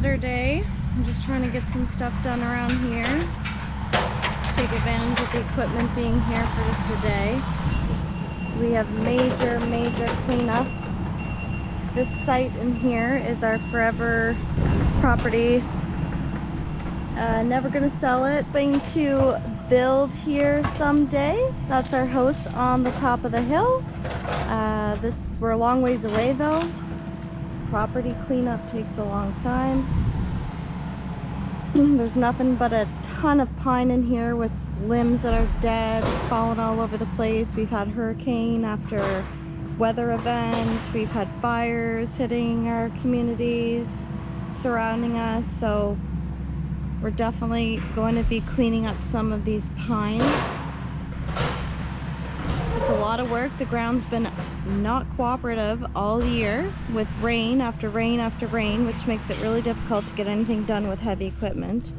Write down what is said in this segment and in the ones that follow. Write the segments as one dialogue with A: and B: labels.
A: Saturday. I'm just trying to get some stuff done around here. Take advantage of the equipment being here for just a day. We have major cleanup. This site in here is our forever property. Never gonna sell it, going to build here someday. That's our house on the top of the hill. We're a long ways away though. Property cleanup takes a long time. There's nothing but a ton of pine in here with limbs that are dead, falling all over the place. We've had hurricane after weather event. We've had fires hitting our communities surrounding us, so we're definitely going to be cleaning up some of these pine. It's a lot of work. The ground's been not cooperative all year with rain after rain after rain, which makes it really difficult to get anything done with heavy equipment.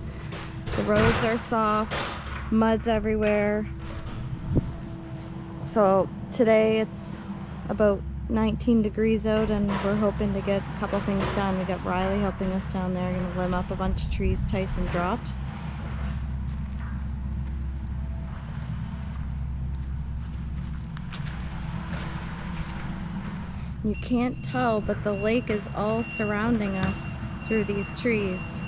A: The roads are soft, mud's everywhere. So today it's about 19 degrees out and we're hoping to get a couple things done. We got Riley helping us down there, gonna limb up a bunch of trees Tyson dropped. You can't tell, but the lake is all surrounding us through these trees.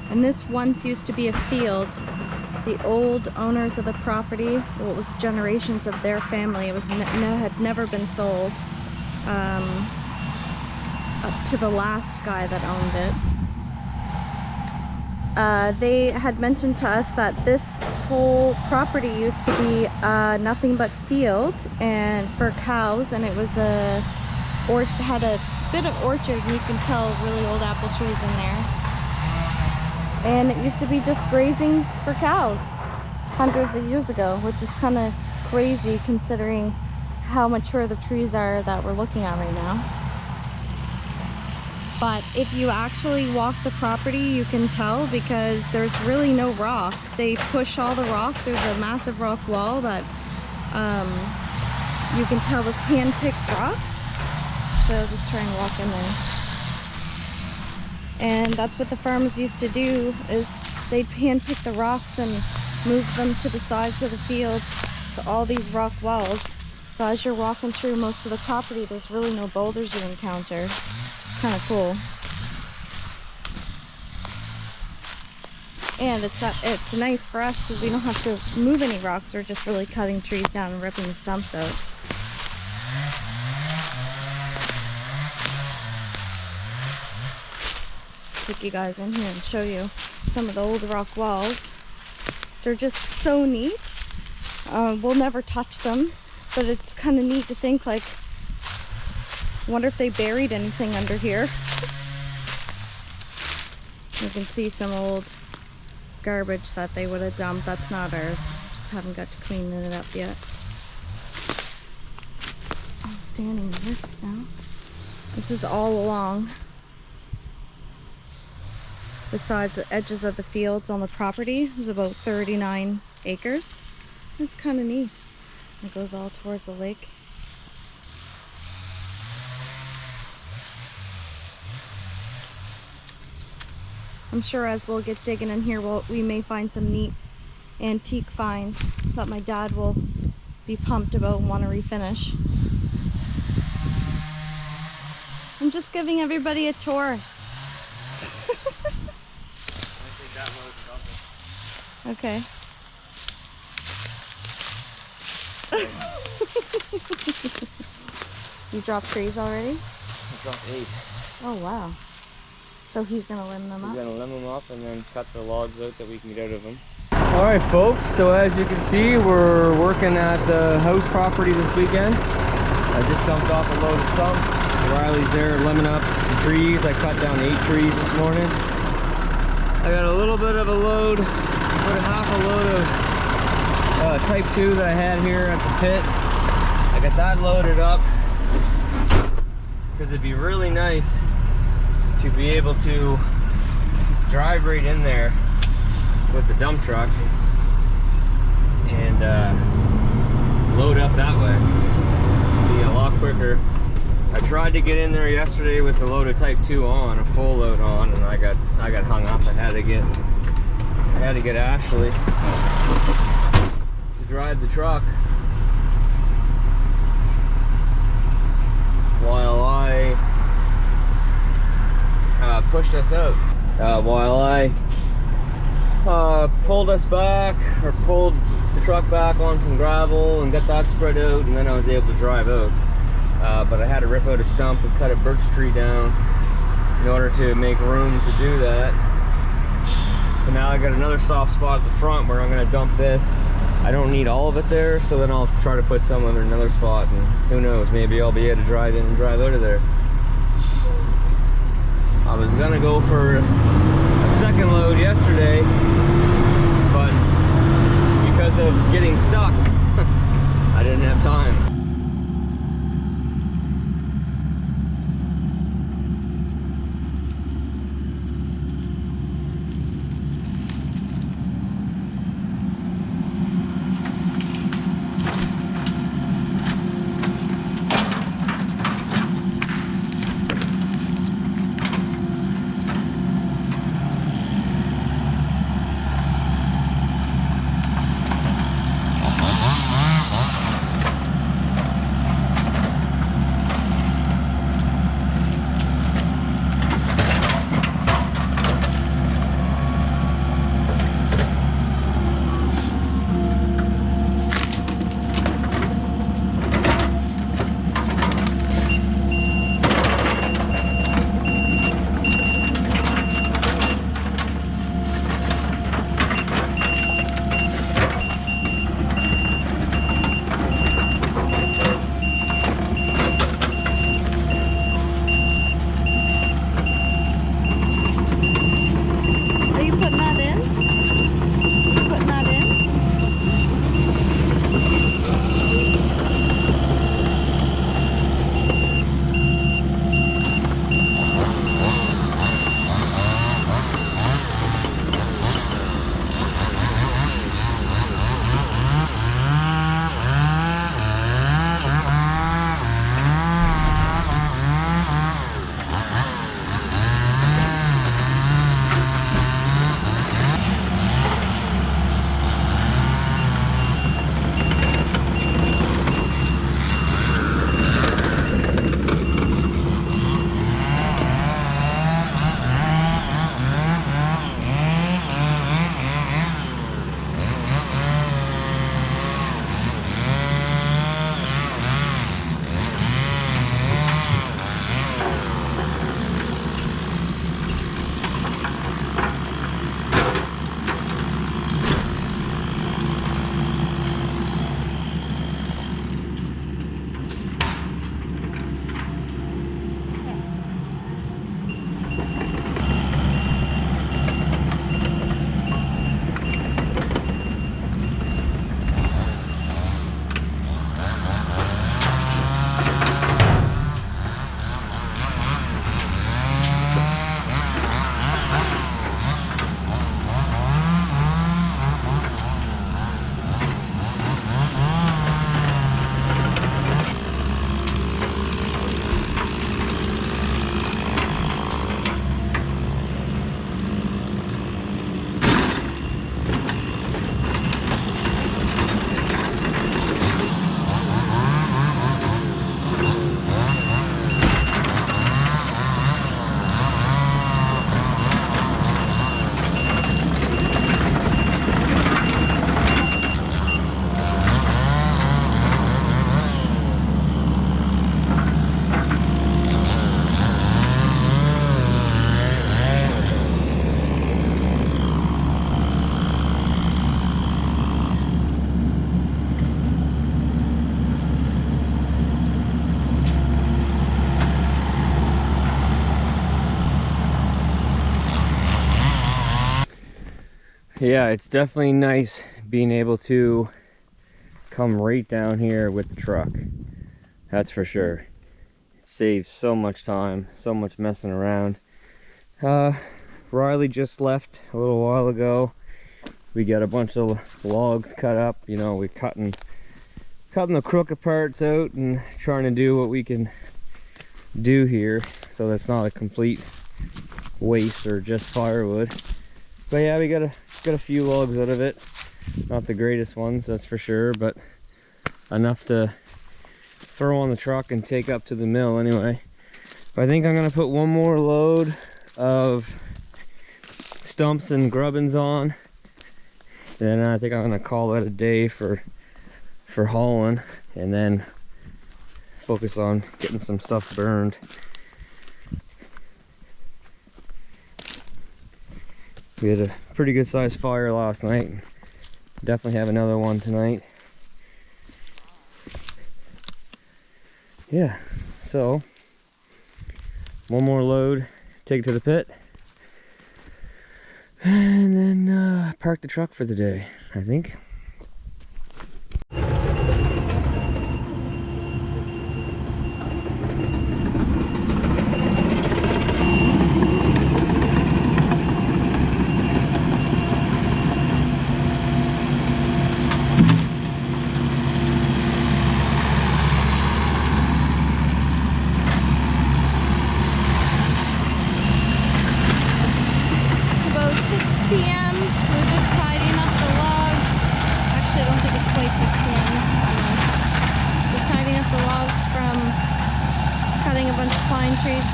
A: And this once used to be a field. The old owners of the property, well, it was generations of their family. It was had never been sold up to the last guy that owned it. They had mentioned to us that this whole property used to be nothing but field and for cows, and it was had a bit of orchard, and you can tell really old apple trees in there. And it used to be just grazing for cows hundreds of years ago, which is kind of crazy considering how mature the trees are that we're looking at right now. But if you actually walk the property, you can tell because there's really no rock. They push all the rock. There's a massive rock wall that you can tell was hand-picked rocks. So I'll just try and walk in there. And that's what the farmers used to do, is they'd hand-pick the rocks and move them to the sides of the fields to all these rock walls. So as you're walking through most of the property, there's really no boulders you encounter, which is kind of cool. And it's nice for us because we don't have to move any rocks. We're just really cutting trees down and ripping the stumps out. Take you guys in here and show you some of the old rock walls. They're just so neat. We'll never touch them, but it's kind of neat to think, like, wonder if they buried anything under here. You can see some old garbage that they would have dumped. That's not ours. Just haven't got to clean it up yet. I'm standing here now. This is all along the sides, the edges of the fields on the property. Is about 39 acres. It's kind of neat. It goes all towards the lake. I'm sure as we'll get digging in here, we may find some neat antique finds that my dad will be pumped about and want to refinish. I'm just giving everybody a tour. Okay. You dropped trees already?
B: I dropped 8.
A: Oh wow. So he's gonna limb them up?
B: He's gonna limb them up and then cut the logs out that we can get out of them. Alright folks, so as you can see, we're working at the house property this weekend. I just dumped off a load of stumps. Riley's there limbing up some trees. I cut down 8 trees this morning. I got a little bit of a load, about half a load of type 2 that I had here at the pit. I got that loaded up because it'd be really nice to be able to drive right in there with the dump truck and load up that way. It'd be a lot quicker I tried to get in there yesterday with the load of Type 2 on, a full load on, and I got hung up. I had to get Ashley to drive the truck while I pushed us out. While I pulled us back, or pulled the truck back on some gravel and got that spread out, and then I was able to drive out. But I had to rip out a stump and cut a birch tree down in order to make room to do that. So now I got another soft spot at the front where I'm going to dump this. I don't need all of it there, so then I'll try to put some in another spot, and who knows, maybe I'll be able to drive in and drive out of there. I was going to go for a second load yesterday, but because of getting stuck, I didn't have time. Yeah, it's definitely nice being able to come right down here with the truck. That's for sure. It saves so much time, so much messing around. Riley just left a little while ago. We got a bunch of logs cut up. You know, we're cutting the crooked parts out and trying to do what we can do here, so that's not a complete waste or just firewood. But yeah, we got a few logs out of it. Not the greatest ones, that's for sure, but enough to throw on the truck and take up to the mill anyway. But I think I'm gonna put one more load of stumps and grubbins on. Then I think I'm gonna call that a day for hauling, and then focus on getting some stuff burned. We had a pretty good sized fire last night. Definitely have another one tonight. Yeah, so one more load, take it to the pit, and then park the truck for the day, I think.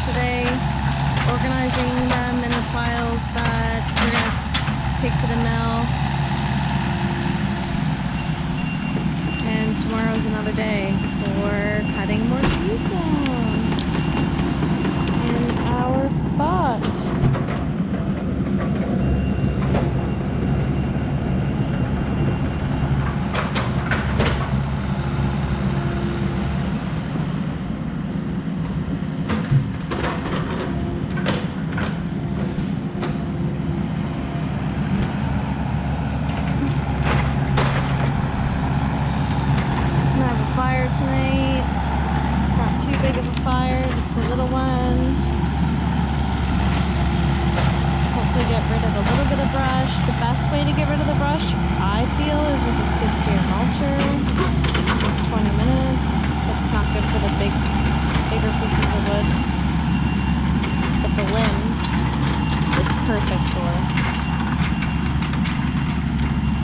A: Today, organizing them in the piles that we're going to take to the mill, and tomorrow's another day for cutting more trees down in our spot.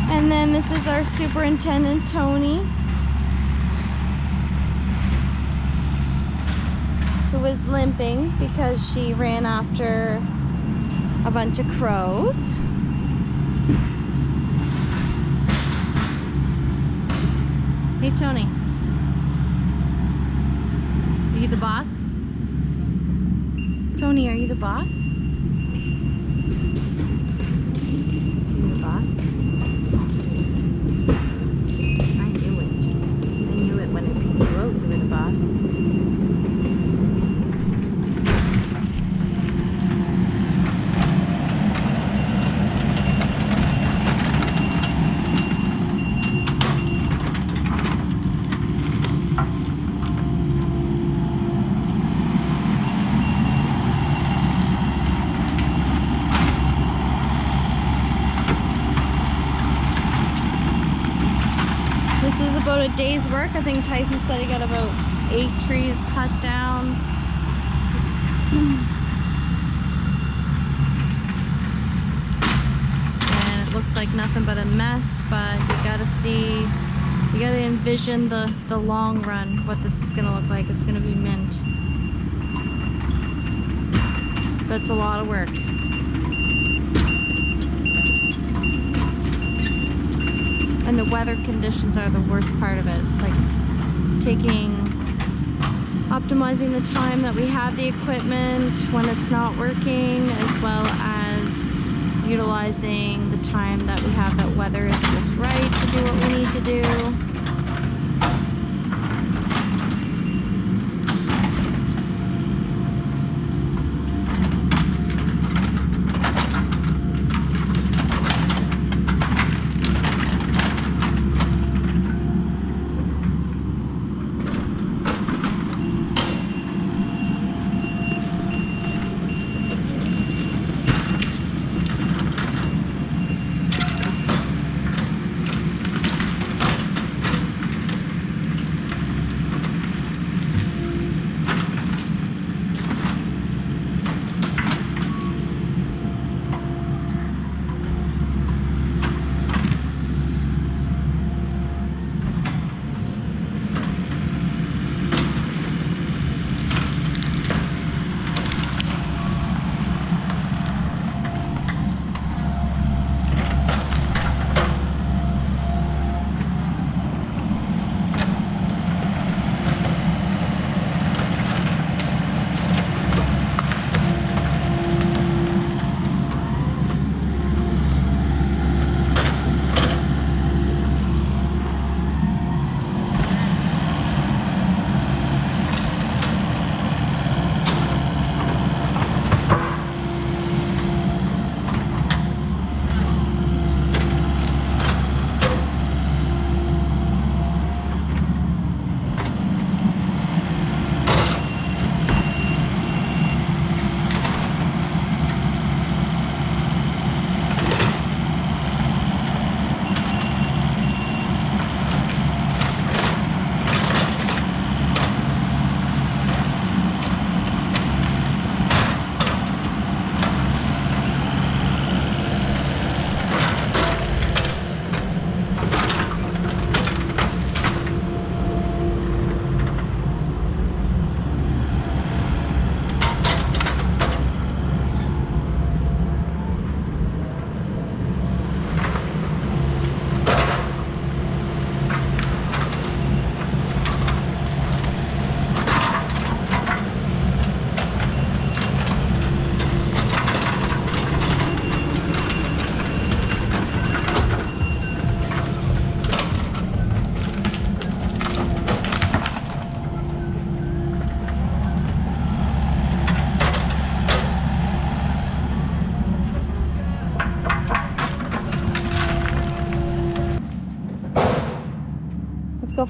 A: And then this is our superintendent, Tony, who was limping because she ran after a bunch of crows. Hey, Tony. Are you the boss? Tony, are you the boss? Are you the boss? When I picked you out, you were the boss. This was about a day's work. I think Tyson said he got about 8 trees cut down. And it looks like nothing but a mess, but you gotta envision the long run, what this is gonna look like. It's gonna be mint. But it's a lot of work. And the weather conditions are the worst part of it. It's like optimizing the time that we have the equipment when it's not working, as well as utilizing the time that we have that weather is just right to do what we need to do.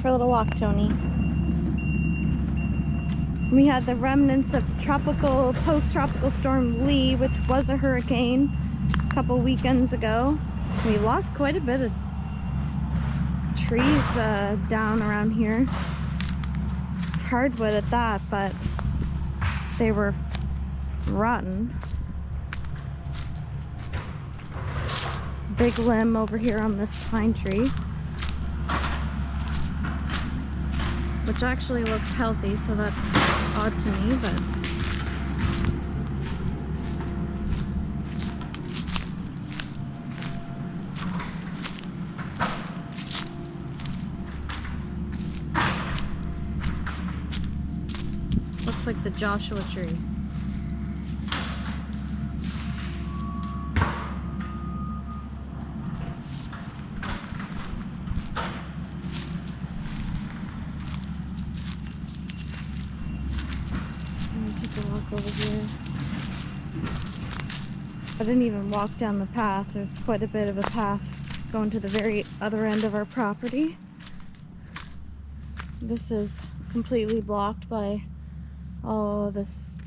A: for a little walk, Tony. We had the remnants of post-tropical storm Lee, which was a hurricane a couple weekends ago. We lost quite a bit of trees down around here. Hardwood at that, but they were rotten. Big limb over here on this pine tree, which actually looks healthy, so that's odd to me, but this looks like the Joshua tree. Over here. I didn't even walk down the path. There's quite a bit of a path going to the very other end of our property. This is completely blocked by all this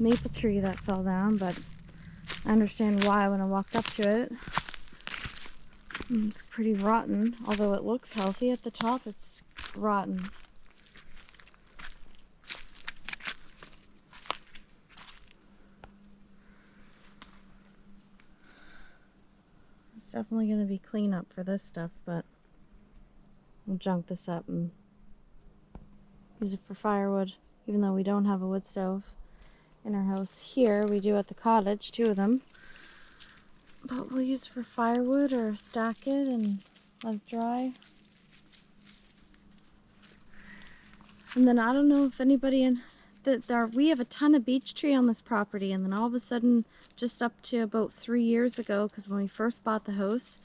A: maple tree that fell down, but I understand why when I walked up to it. It's pretty rotten, although it looks healthy at the top, it's rotten. Definitely going to be cleanup for this stuff, but we'll junk this up and use it for firewood, even though we don't have a wood stove in our house here. We do at the cottage, 2 of them, but we'll use it for firewood or stack it and let it dry. And then I don't know if anybody we have a ton of beech tree on this property, and then all of a sudden, just up to about 3 years ago, because when we first bought the house,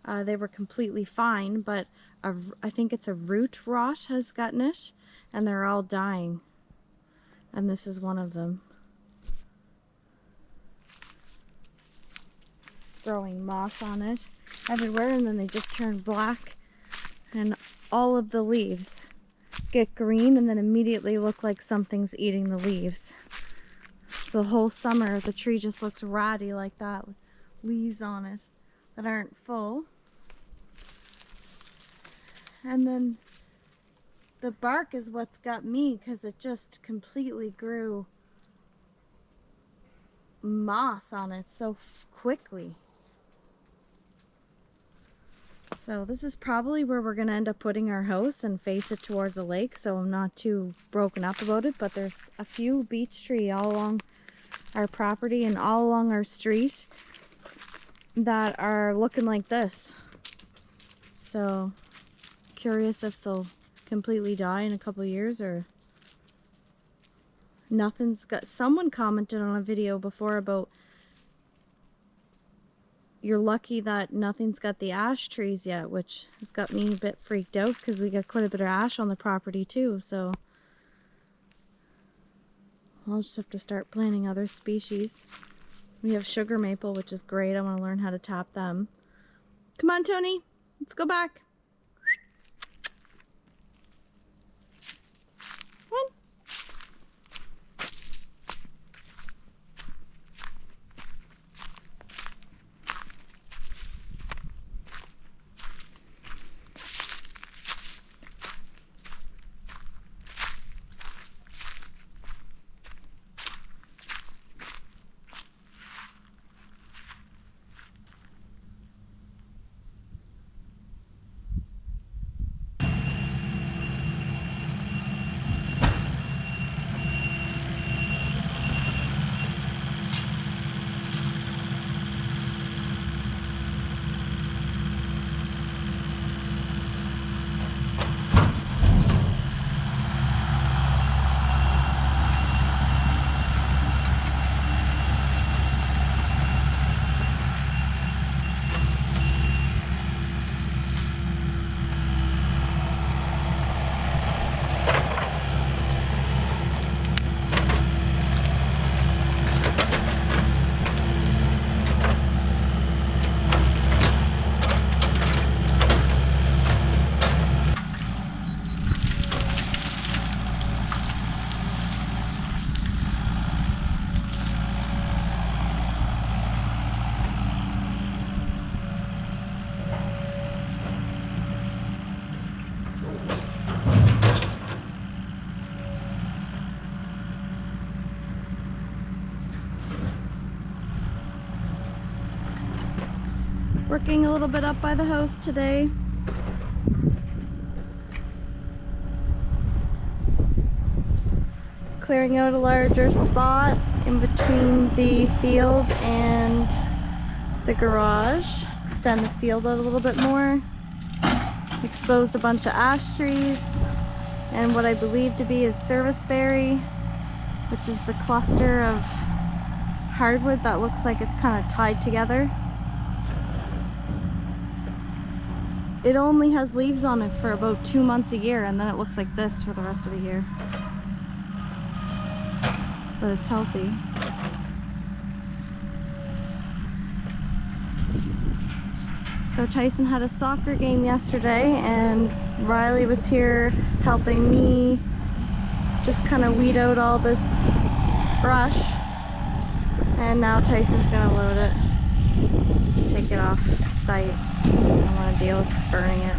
A: they were completely fine, but I think it's a root rot has gotten it, and they're all dying. And this is one of them. Growing moss on it everywhere, and then they just turn black, and all of the leaves get green and then immediately look like something's eating the leaves. So the whole summer the tree just looks ratty like that with leaves on it that aren't full. And then the bark is what's got me, because it just completely grew moss on it so quickly. So this is probably where we're going to end up putting our house and face it towards the lake, so I'm not too broken up about it. But there's a few beech tree all along our property and all along our street that are looking like this. So curious if they'll completely die in a couple of years or nothing's got. Someone commented on a video before about you're lucky that nothing's got the ash trees yet, which has got me a bit freaked out because we got quite a bit of ash on the property too. So I'll just have to start planting other species. We have sugar maple, which is great. I want to learn how to tap them. Come on, Tony, let's go back. Come on. working a little bit up by the house today. Clearing out a larger spot in between the field and the garage. Extend the field out a little bit more. Exposed a bunch of ash trees and what I believe to be is serviceberry, which is the cluster of hardwood that looks like it's kind of tied together. It only has leaves on it for about 2 months a year, and then it looks like this for the rest of the year. But it's healthy. So Tyson had a soccer game yesterday, and Riley was here helping me just kind of weed out all this brush. And now Tyson's gonna load it, take it off site. I don't want to deal with burning it.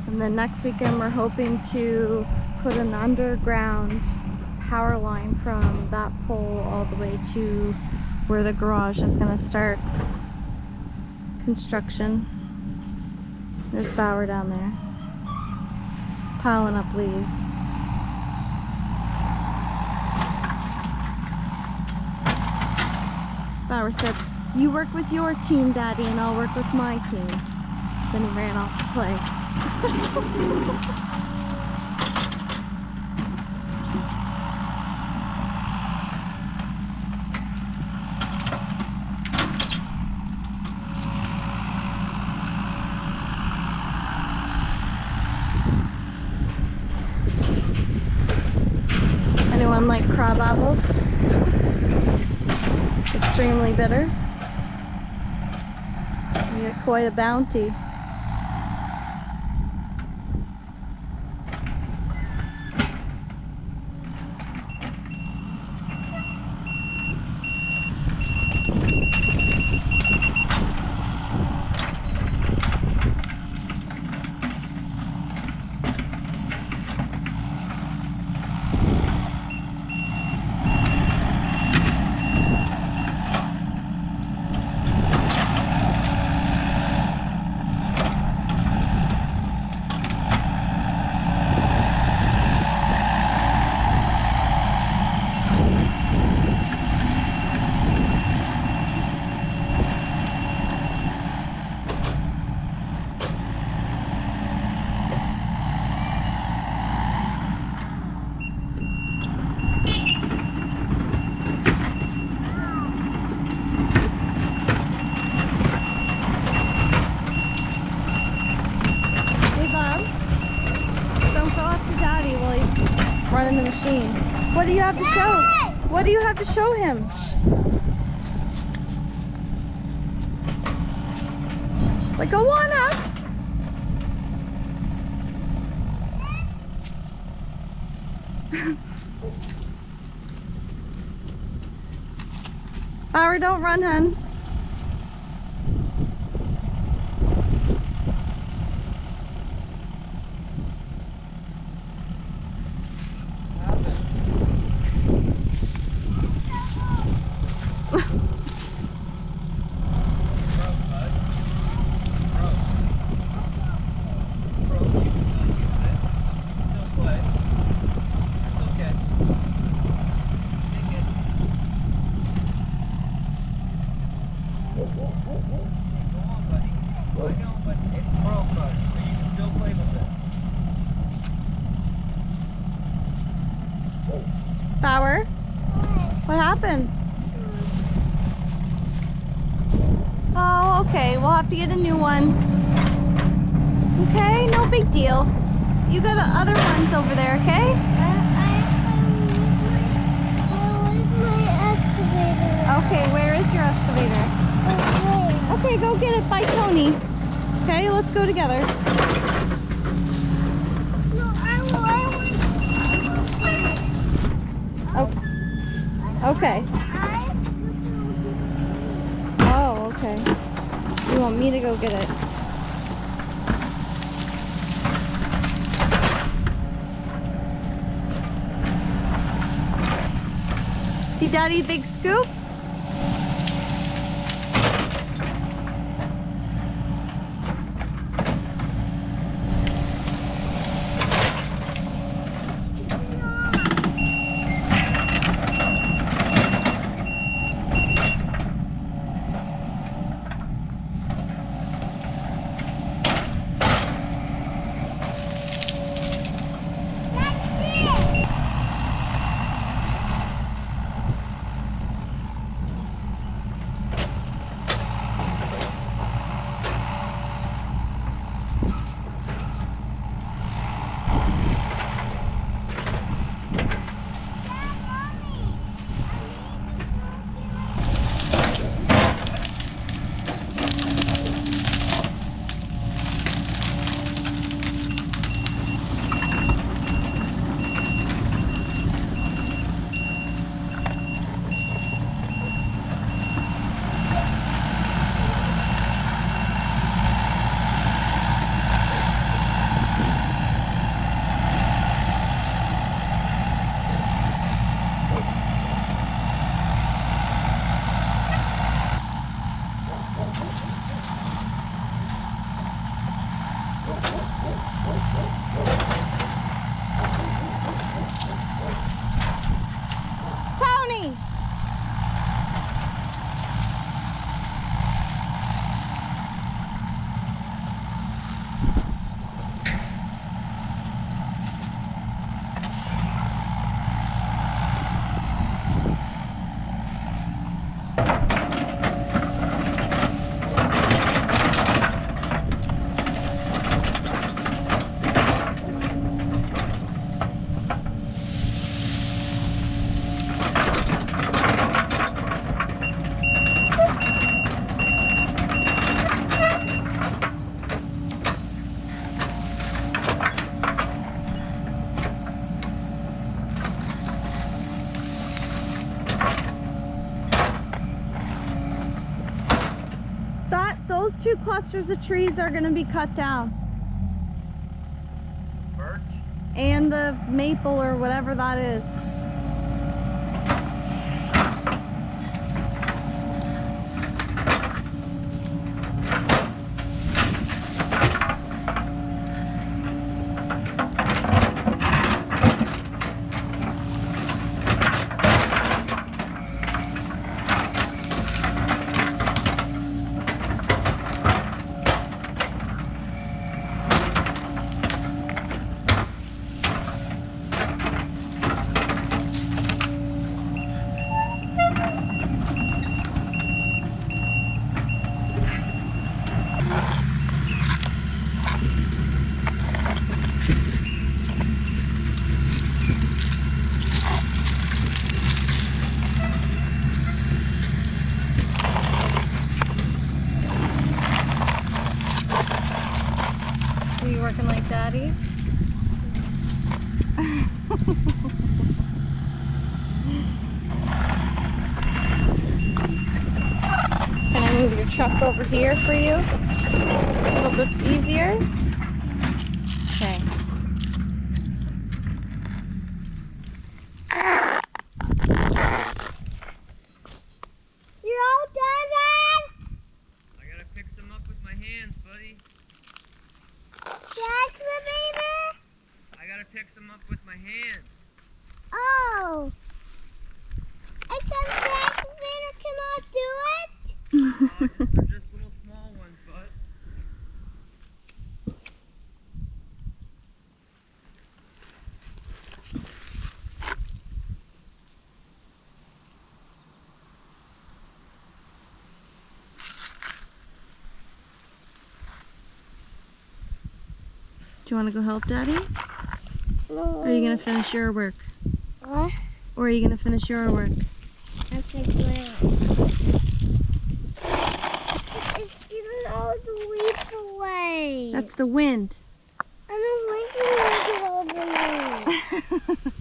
A: And then next weekend we're hoping to put an underground power line from that pole all the way to where the garage is going to start construction. There's Bauer down there piling up leaves. Bauer said, "You work with your team, Daddy, and I'll work with my team." Then he ran off to play. Anyone like crab apples? Extremely bitter. You get quite a bounty. Running the machine. What do you have to show? What do you have to show him? Like, go on up. Bauer, don't run, hun. Bauer, what happened? Oh, okay, we'll have to get a new one. Okay, no big deal. You got other ones over there, okay? Okay, where is your excavator? Okay, go get it by Tony. Okay, let's go together. Oh. Okay. want me to go get it? See Daddy, big scoop? Those two clusters of trees are going to be cut down.
B: Birch?
A: And the maple or whatever that is. Working like Daddy. Can I move your truck over here for you? A little bit easier? Okay.
C: You're all done, Dad?
B: I gotta pick some up with my hands, buddy.
C: The excavator?
B: I gotta pick some up with my hands.
C: Oh. Except the excavator cannot do it?
B: They're just little small ones, bud.
A: Do you want to go help Daddy?
C: No.
A: Or are you going to finish your work?
C: What?
A: Or are you going to finish your work?
C: That's like where? It's getting all the leaves away.
A: That's the wind.
C: I don't like to get all the leaves.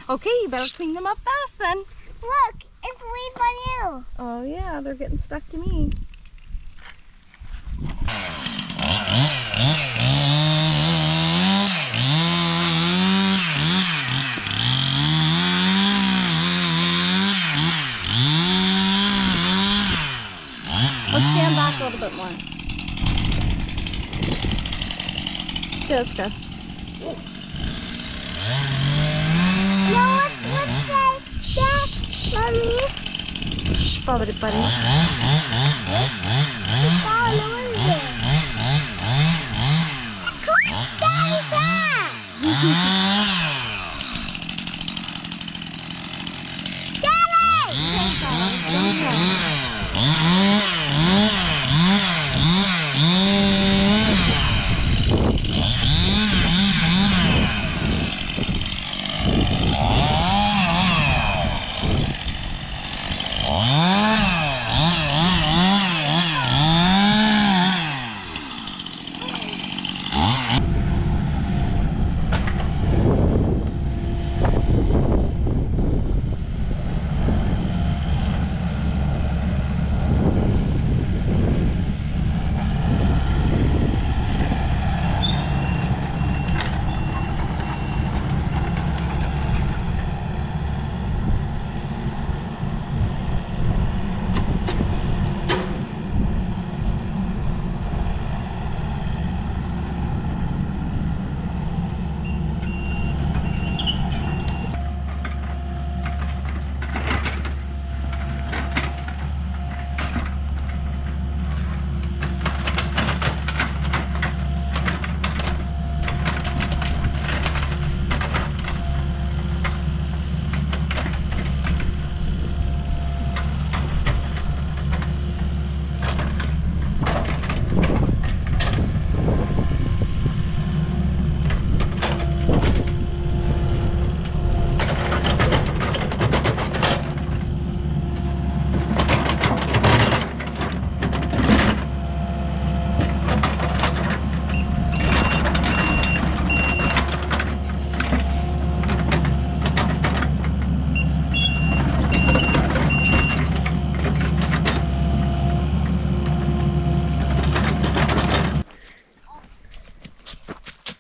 A: Okay, you better clean them up fast then.
C: Look, it's a leaf on you.
A: Oh yeah, they're getting stuck to me. Let's stand back a little bit more. Good, let's go.
C: No, what's that, Mommy?
A: Buddy, buddy.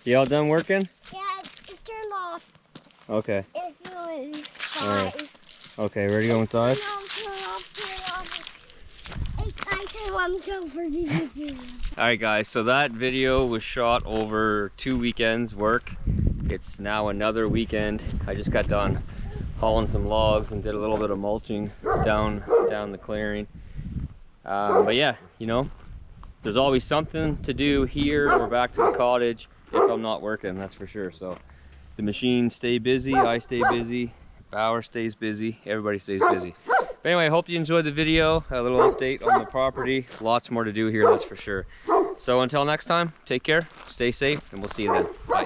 B: You all done working?
C: Yeah, it's turned off.
B: Okay.
C: It's going
B: Alright. Okay, ready to go inside?
C: Turn off. I can want to go for this video.
B: Alright guys, so that video was shot over 2 weekends work. It's now another weekend. I just got done hauling some logs and did a little bit of mulching down the clearing. But yeah, you know, there's always something to do here or back to the cottage if I'm not working, that's for sure. So the machines stay busy, I stay busy, Bauer stays busy, everybody stays busy. But anyway, I hope you enjoyed the video, a little update on the property. Lots more to do here, that's for sure. So until next time, take care, stay safe, and we'll see you then. Bye.